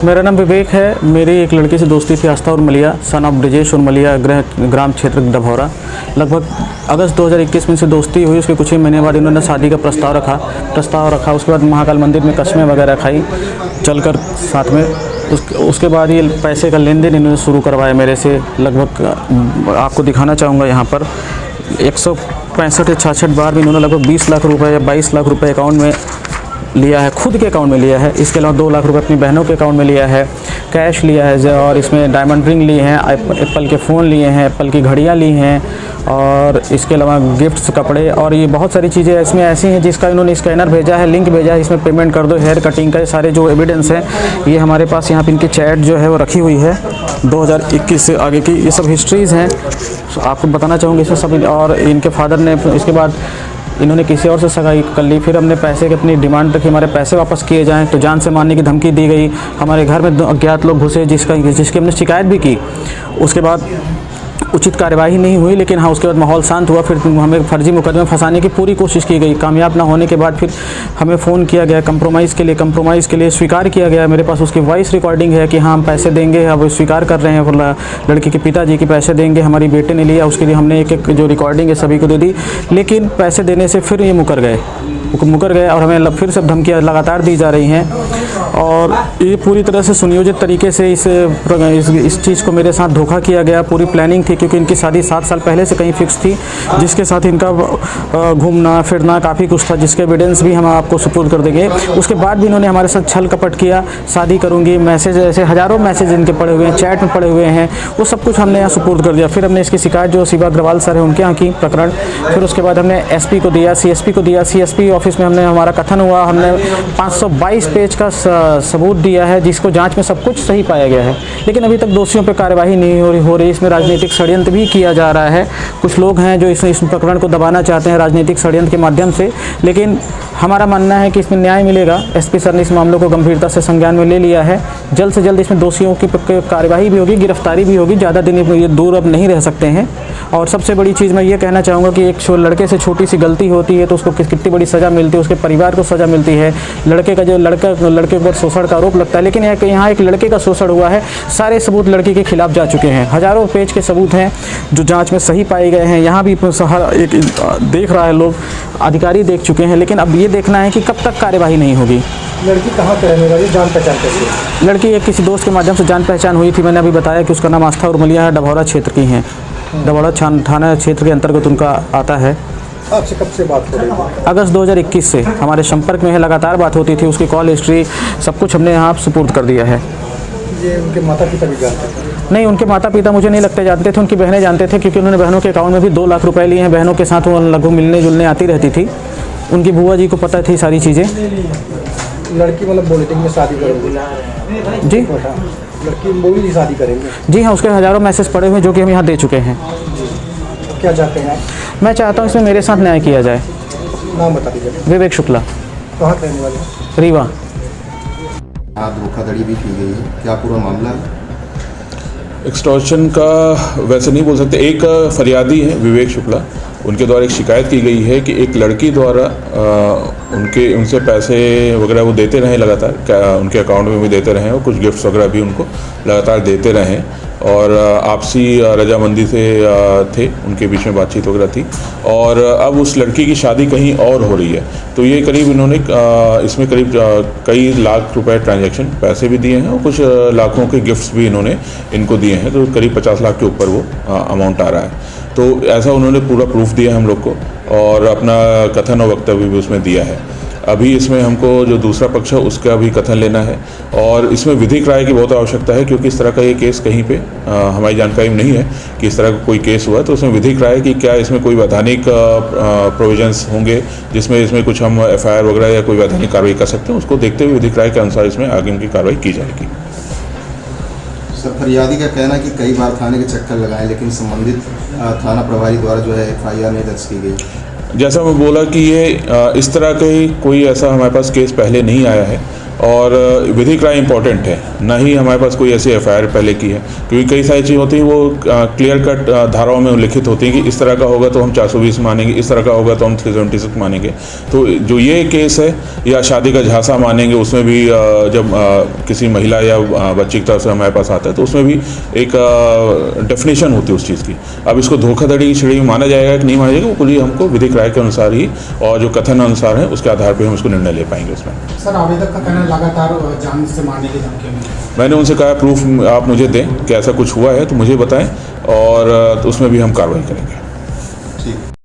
मेरा नाम विवेक है। मेरी एक लड़की से दोस्ती थी, आस्था उर्मलिया, सन ऑफ ब्रिजेश उर्मलिया, ग्राम क्षेत्र डभौरा। लगभग अगस्त 2021 में से दोस्ती हुई। उसके कुछ ही महीने बाद इन्होंने शादी का प्रस्ताव रखा। उसके बाद महाकाल मंदिर में कस्में वगैरह खाई चलकर साथ में। उसके बाद ये पैसे का लेन देन इन्होंने शुरू करवाया मेरे से। लगभग आपको दिखाना चाहूँगा यहाँ पर 165 या 66 बार में इन्होंने लगभग 20 लाख रुपये या 22 लाख रुपये अकाउंट में लिया है, खुद के अकाउंट में लिया है। इसके अलावा 2 लाख रुपए अपनी बहनों के अकाउंट में लिया है, कैश लिया है, और इसमें डायमंड रिंग लिए हैं, एप्पल के फ़ोन लिए हैं, एप्पल की घड़ियाँ ली हैं, और इसके अलावा गिफ्ट्स, कपड़े, और ये बहुत सारी चीज़ें इसमें ऐसी हैं जिसका इन्होंने स्कैनर भेजा है, लिंक भेजा है, इसमें पेमेंट कर दो, हेयर कटिंग का ये सारे जो एविडेंस हैं ये हमारे पास यहाँ पे इनकी चैट जो है वो रखी हुई है 2021 से आगे की। ये सब हिस्ट्रीज़ हैं, आपको बताना चाहूँगी इसमें सब। और इनके फादर ने इसके बाद इन्होंने किसी और से सगाई कर ली। फिर हमने पैसे की अपनी डिमांड रखी, हमारे पैसे वापस किए जाएं, तो जान से मारने की धमकी दी गई। हमारे घर में अज्ञात लोग घुसे जिसकी हमने शिकायत भी की। उसके बाद उचित कार्यवाही नहीं हुई, लेकिन हाँ उसके बाद माहौल शांत हुआ। फिर हमें फर्जी मुकदमे फंसाने की पूरी कोशिश की गई। कामयाब ना होने के बाद फिर हमें फ़ोन किया गया कंप्रोमाइज़ के लिए स्वीकार किया गया। मेरे पास उसकी वॉइस रिकॉर्डिंग है कि हाँ हम पैसे देंगे, अब स्वीकार कर रहे हैं। लड़की के पिताजी के पैसे देंगे, हमारी बेटे ने लिया, उसके लिए हमने एक जो रिकॉर्डिंग है सभी को दे दी। लेकिन पैसे देने से फिर ये मुकर गए और हमें फिर से धमकियाँ लगातार दी जा रही हैं। और ये पूरी तरह से सुनियोजित तरीके से इस चीज़ को मेरे साथ धोखा किया गया। पूरी प्लानिंग थी, क्योंकि इनकी शादी 7 साल पहले से कहीं फिक्स थी, जिसके साथ इनका घूमना फिरना काफ़ी कुछ था, जिसके एविडेंस भी हम आपको सुपुर्द कर देंगे। उसके बाद भी इन्होंने हमारे साथ छल कपट किया। शादी करूँगी, मैसेज ऐसे हज़ारों मैसेज इनके पड़े हुए हैं, चैट में पड़े हुए हैं, वो सब कुछ हमने यहाँ सुपुर्द कर दिया। फिर हमने इसकी शिकायत जो शिवा अग्रवाल सर है उनके यहाँ की प्रकरण। फिर उसके बाद हमने SP को दिया, CSP को दिया। CSP ऑफिस में हमने हमारा कथन हुआ, हमने 522 पेज का सबूत दिया है, जिसको जांच में सब कुछ सही पाया गया है। लेकिन अभी तक दोषियों पर कार्यवाही नहीं हो रही। इसमें राजनीतिक षड्यंत्र भी किया जा रहा है। कुछ लोग हैं जो इस प्रकरण को दबाना चाहते हैं राजनीतिक षड्यंत्र के माध्यम से, लेकिन हमारा मानना है कि इसमें न्याय मिलेगा। SP सर ने इस मामलों को गंभीरता से संज्ञान में ले लिया है। जल्द से जल्द इसमें दोषियों की कार्यवाही भी होगी, गिरफ्तारी भी होगी। ज़्यादा दिन ये दूर अब नहीं रह सकते हैं। और सबसे बड़ी चीज़ मैं ये कहना चाहूँगा कि एक लड़के से छोटी सी गलती होती है तो उसको कितनी बड़ी सज़ा मिलती है, उसके परिवार को सज़ा मिलती है। लड़के के ऊपर शोषण का आरोप लगता है, लेकिन यहाँ एक लड़के का शोषण हुआ है। सारे सबूत लड़के के खिलाफ जा चुके हैं, हज़ारों पेज के सबूत हैं जो जांच में सही पाए गए हैं। यहाँ भी एक देख रहा है, लोग अधिकारी देख चुके हैं, लेकिन अब ये देखना है कि कब तक कार्यवाही नहीं होगी। लड़की कहाँ पे रहने वाली, जान पहचान कैसी? लड़की एक किसी दोस्त के माध्यम से जान पहचान हुई थी। मैंने अभी बताया कि उसका नाम आस्था उर्मलिया है, डभौरा क्षेत्र की हैं। डभौरा थाना क्षेत्र के अंतर्गत उनका आता है। आपसे कब से बात हो रही है? अगस्त 2021 से हमारे संपर्क में है, लगातार बात होती थी। उसकी कॉल हिस्ट्री सब कुछ हमने यहाँ सुपुर्द कर दिया है। ये उनके माता पिता भी जानते थे? नहीं, उनके माता पिता मुझे नहीं लगते जानते थे। उनकी बहनें जानते थे, क्योंकि उन्होंने बहनों के अकाउंट में भी 2 लाख रुपए लिए हैं। बहनों के साथ वो लगभग मिलने जुलने आती रहती थी। उनकी बुआ जी को पता थी सारी चीज़ें। लड़की मतलब बुलेटिन में शादी करेंगे जी? लड़की बोली शादी करेंगे? जी हाँ, उसके हज़ारों मैसेज पड़े हुए जो कि हम यहाँ दे चुके हैं। क्या चाहते हैं? मैं चाहता हूँ इसमें मेरे साथ न्याय किया जाए। नाम बता दीजिए। विवेक शुक्ला। कहाँ रहने वाले? रीवा। धोखाधड़ी भी की गई है, क्या पूरा मामला है? एक्सटॉर्शन का वैसे नहीं बोल सकते। एक फरियादी है विवेक शुक्ला, उनके द्वारा एक शिकायत की गई है कि एक लड़की द्वारा उनसे पैसे वगैरह वो देते रहे लगातार, उनके अकाउंट में भी देते रहे और कुछ गिफ्ट्स वगैरह भी उनको लगातार देते रहे, और आपसी रजामंदी से थे, उनके बीच में बातचीत वगैरह थी। और अब उस लड़की की शादी कहीं और हो रही है, तो ये करीब इन्होंने इसमें करीब कई लाख रुपए ट्रांजैक्शन पैसे भी दिए हैं और कुछ लाखों के गिफ्ट्स भी इन्होंने इनको दिए हैं, तो करीब 50 लाख के ऊपर वो अमाउंट आ रहा है। तो ऐसा उन्होंने पूरा प्रूफ दिया हम लोग को, और अपना कथन और वक्तव्य भी उसमें दिया है। अभी इसमें हमको जो दूसरा पक्ष है उसका भी कथन लेना है, और इसमें विधिक राय की बहुत आवश्यकता है, क्योंकि इस तरह का ये केस कहीं पे हमारी जानकारी में नहीं है कि इस तरह का कोई केस हुआ। तो उसमें विधिक राय कि क्या इसमें कोई वैधानिक प्रोविजंस होंगे जिसमें इसमें कुछ हम FIR वगैरह या कोई वैधानिक कार्रवाई कर सकते हैं, उसको देखते हुए विधिक राय के अनुसार इसमें आगे की कार्रवाई की जाएगी। सर, फरियादी का कहना है कि कई बार थाने के चक्कर लगाए, लेकिन संबंधित थाना प्रभारी द्वारा जो है FIR नहीं दर्ज की गई। जैसा मैं बोला कि ये इस तरह के कोई ऐसा हमारे पास केस पहले नहीं आया है, और विधिक राय इम्पॉर्टेंट है, ना ही हमारे पास कोई ऐसी एफआईआर पहले की है, क्योंकि कई सारी चीज़ें होती हैं वो क्लियर कट धाराओं में उल्लिखित होती हैं कि इस तरह का होगा तो हम 420 मानेंगे, इस तरह का होगा तो हम 376 मानेंगे। तो जो ये केस है या शादी का झांसा मानेंगे, उसमें भी जब किसी महिला या बच्ची की तरफ से हमारे पास आता है तो उसमें भी एक डेफिनेशन होती है उस चीज़ की। अब इसको धोखाधड़ी की श्रेणी में माना जाएगा कि नहीं माना जाएगा, वो पूरी हमको विधिक राय के अनुसार ही और जो कथन अनुसार है उसके आधार पर हम उसको निर्णय ले पाएंगे उसमें। सर, आवेदक का कहना लगातार जान से मारने की धमकी मिली। मैंने उनसे कहा प्रूफ आप मुझे दें कि ऐसा कुछ हुआ है तो मुझे बताएं और उसमें भी हम कार्रवाई करेंगे।